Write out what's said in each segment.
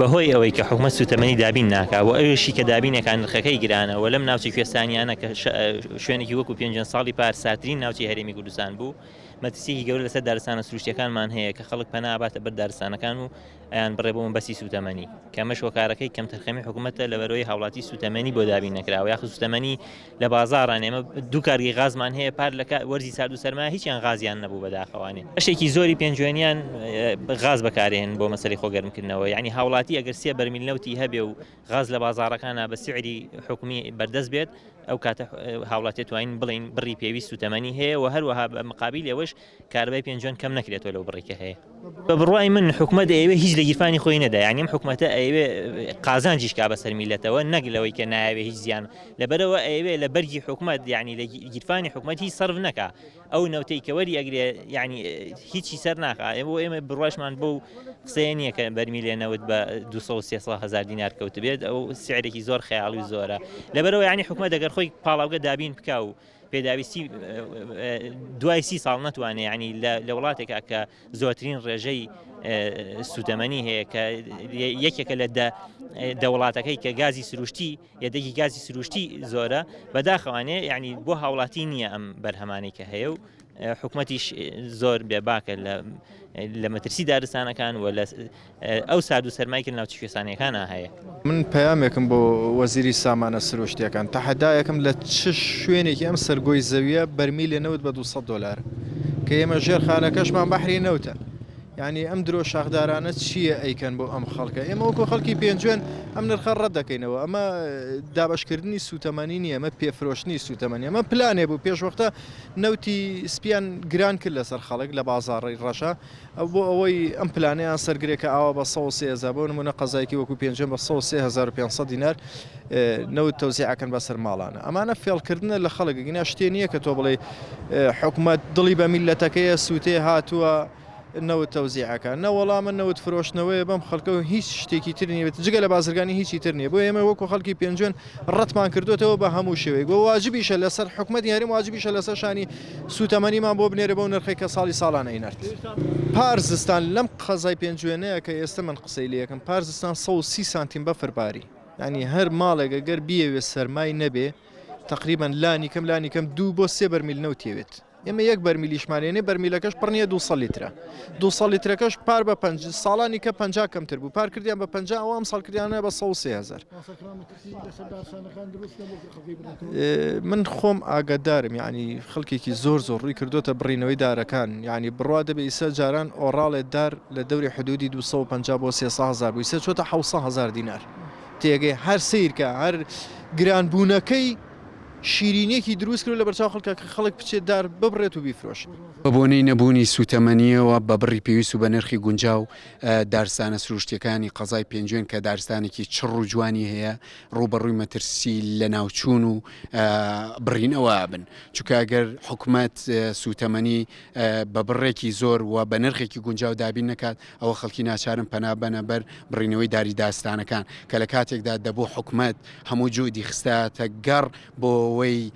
بەهۆی ئەوەی کە حکومەت سوتەمەنی دابین ناکا و ئەوشی کە دابینەکان نرخەکەی گرانە و لەم ناوچەی کوێستانیانە کە شوێنێکی وەکو پێنج ساڵی پار ساترین ناوچەی هەرێمی کوردستان بوو مەترسیی گەورە لەسەر دارستانە سروشتیەکانمان هەیە کە خەڵک پەنا ئاباتە بەر دارستانەکان و ئەیان بڕێ بۆ بەسی سوتەمەنی کەمەش هۆکارەکەی کەم تەرخەمی حکومەتە لە بەرەوەی هاوڵاتی سوتەمەنی بۆ دابین نەکراوە یاخود سوتەمەنی لە بازاڕان ئێمە دوو کارگەی غازمان هەیە پار لە وەرزی سارد و سەرمایە هیچیان غازیان نەبوو بەداخەوانێ بەشێکی زۆری پێنجوێنیان غاز بەکارهێن بۆ مەسەلەی خۆگەرمکردنەوە یعنی هاوڵاتی ئەگەر 3 بەرمیل نەوتی هەبێ و غاز لە بازاڕەکانە بە سعری حکومی بەردەست بێت ئەو کاتە هاوڵاتی توانین بڵین بڕی پێویست سوتەمەنی هەیە و هەروەها بە مقابل ئەوەش کارەبای پێنجوێن کەم نەکرێتەوە لەو بڕێکە هەیە بە بڕوای من حکومەت ئەوێ هیچ لە گیرفانی خۆی نەدا یعنی ئەم حکومەتە ئەوێ قازانجیش کا بەسەر میلەتەوە نەک لەوەی کە نایەوێ هیچ زیان لەبەرەوە ئەوێ لە بەرگی حکومەت یعنی لە گیرفانی حکومەت هیچ سەرف نەکا ئەو نەوتەی کە وەری ئەگرێ یعنی هیچی سەر ناکا ئێمە بڕواشمان بۆ قسەیە نییە کە بەرمیلێ نەوت بە 200-300 دینار کەوت بێت ئەو سعرێکی زۆر خەیاڵی و زۆرە لەبەرەوە یعنی حکومەت ئەگەر خۆی پاڵاوگە دابین بکا و پێداویستی دوای 30 ساڵ ناتوانێت ینی لە وڵاتێکا کە زۆرترین ڕێژەی سوتەمەنی هەیە کە یەکێکە لە دەوڵاتەکەی کە گازی سروشتی یەدەکی گازی سروشتی زۆرە بەداخەوانێ یعنی بۆ هاوڵاتی نییە ئەم بەرهەمانەی کە هەیە و حکومەتیش زۆر بێباکە لە مەترسی دارستانەکان و ئەو سارد و سەرمایکرد ناوچە کوێستانیەکانە هەیە من پەیامێکم بۆ وەزیری سامانە سروشتیەکان تەحەدایەکم لە چ شوێنێکی ئەم سەرگۆی زەویە بەرمیلێ نەوت بە $200 کە ئێمە ژێرخانەکەشمان بەحری نەوتە یعنی ئەم درۆ شاخدارانە چییە ئەیکەن بۆ ئەم خەڵکە ئێمە وەکو خەڵکی پێنجوێن ئەم نرخە ڕەت دەکەینەوە ئەمە دابشکردنی سوتەمەنی نیە ئەمە پێفرۆشتنی سوتەمەنی ئەمە پلانێ بوو پێش وەختە نەوتی سپیان گران کرد لەسەر خەڵک لە بازاڕی ڕەشە بۆ ئەوەی ئەم پلانیان سەرگرێکە ئاوا بە 130,000 بۆ نمونە قەزایکی وەکو پێنجێن بە 13500 دینار نەوت تەوزیعەکەن بەسەر ماڵانە ئەمانە فێڵکردنە لە خەڵک گینا شتێ نییە کە تۆ بڵێ حکومەت دڵی بە میلەتەکەیە سووتێ هاتووە نەوت تەوزیعەکە نەوەڵامە نەوت فرۆشتنەوەی بەم خەڵکەوە هیچ شتێکی تر نیە جگە لە بازرگانی هیچی تر نییە بۆ ئێمە وەکو خەڵکی پێنجوێن ڕەتمان کردوێتەوە بە هەموو شێوەیە بۆ واجبیشە لەسەر حکومەتی هەرێم واجبیشە لەسەر شانی سوتەمەنیمان بۆ بنێرە بەو نرخی کە ساڵی ساڵانە ئینەرد پارزستان لەم قەزای پێنجوێنەیە کە ئێستا من قسەی لە یەکەم پارزستان 130 سانتیم بەفرباری ینی هەر ماڵێک گەر بیەوێت سەرمای نەبێ تقریبا لانی کەم 2 بۆ 3 بەرمیل نەوتێوێت ئێمە 1 بەرمیلیشمانێنێ بەرمیلەکەش پڕنیە 200 لیترە 200 لیترەکەش پار بە 5 ساڵانی کە 50 کەمتر بوو پار کردیان بە 50 ئەوام ساڵکردیانە بە 130,000 من خۆم ئاگادارم یعنی خەڵکێکی زۆر ڕووی کردوتە بڕینەوەی دارەکان یعنی بڕوا دەبێ ئیسا جاران ئۆڕاڵێت دار لە دەوری حدودی 250 بۆ 300,000 بوو ئیسا چۆتە 700,000 دینار تێگەی هەر سیرکە هەر گرانبوونەکەی شیرینێکی دروست کرد لە بەرچاو خەڵکە کە خەڵک بچێت دار ببڕێت و بیفرۆشت بە بۆنەی نەبوونی سوتەمەنیەوە بە بڕی پێویست و بە نرخی گونجاو دارستانە سروشتیەکانی قەزای پێنجوێن کە دارستانێکی چڕ و جوانی هەیە ڕوبەڕووی مەترسی لە ناوچوون و بڕینەوە بن چونکە ئەگەر حکومەت سوتەمەنی بە بڕێکی زۆر و بە نرخێکی گونجاو دابین نەکات ئەوە خەڵکی ناچارن پەنا بەنە بەر بڕینەوەی داری دارستانەکان کە لە کاتێکدا دەبوو حکومەت هەموو جهودی خستاتە گەڕ بۆ ئەوەی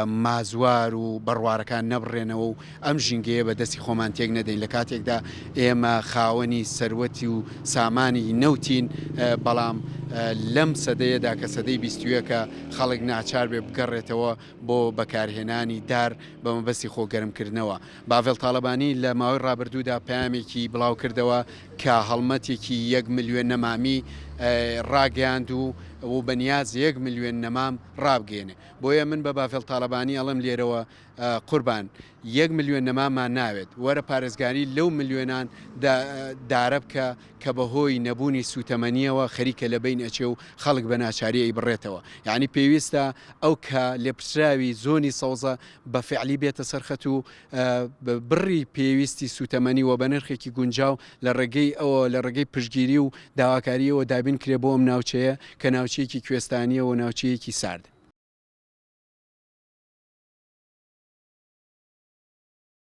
مازوار و بڕوارەکان نەبڕێنەوە و ئەم ژینگەیە بە دەستی خۆمان تێک نەدەین لە کاتێکدا ئێمە خاوەنی سەروەتی و سامانی نەوتین بەڵام لەم سەدەیەدا کە سەدەی 20ەکە خەڵک ناچار بێ بگەڕێتەوە بۆ بەکارهێنانی دار بە مەبەستی خۆگەرمکردنەوە باڤێڵ تاڵەبانی لە ماوەی ڕابردوودا پامێکی بڵاو کردەوە کە هەڵمەتێکی 1 ملیۆن نەمامی ڕاگەیاند و بەنیاز 1 ملیۆن نەمام ڕابگەێنێ بۆیە من بە باڤێڵ تاڵەبانی ئەڵم لێرەوە قوربان 1 ملیۆن نەمامان ناوێت وەرە پارێزگاری لەو ملیۆنان دارە بکە کە بەهۆی نەبوونی سوتەمەنیەوە خەریکە لە بین ئەچێ و خەڵک بە ناچاری ئەی بڕێتەوە یعنی پێویستە ئەو کە لێپرسراوی زۆنی سەوزە بە فعلی بێتە سەرخەت و بڕی پێویستی سوتەمەنی و بە نرخێکی گونجاو لە ڕێگەی ئەوە لە ڕێگەی پشتگیری و داواکاریەوە دابین کرێ بۆ ئەم ناوچەیە کە ناوچەیەکی کوێستانیە و ناوچەیەکی سارد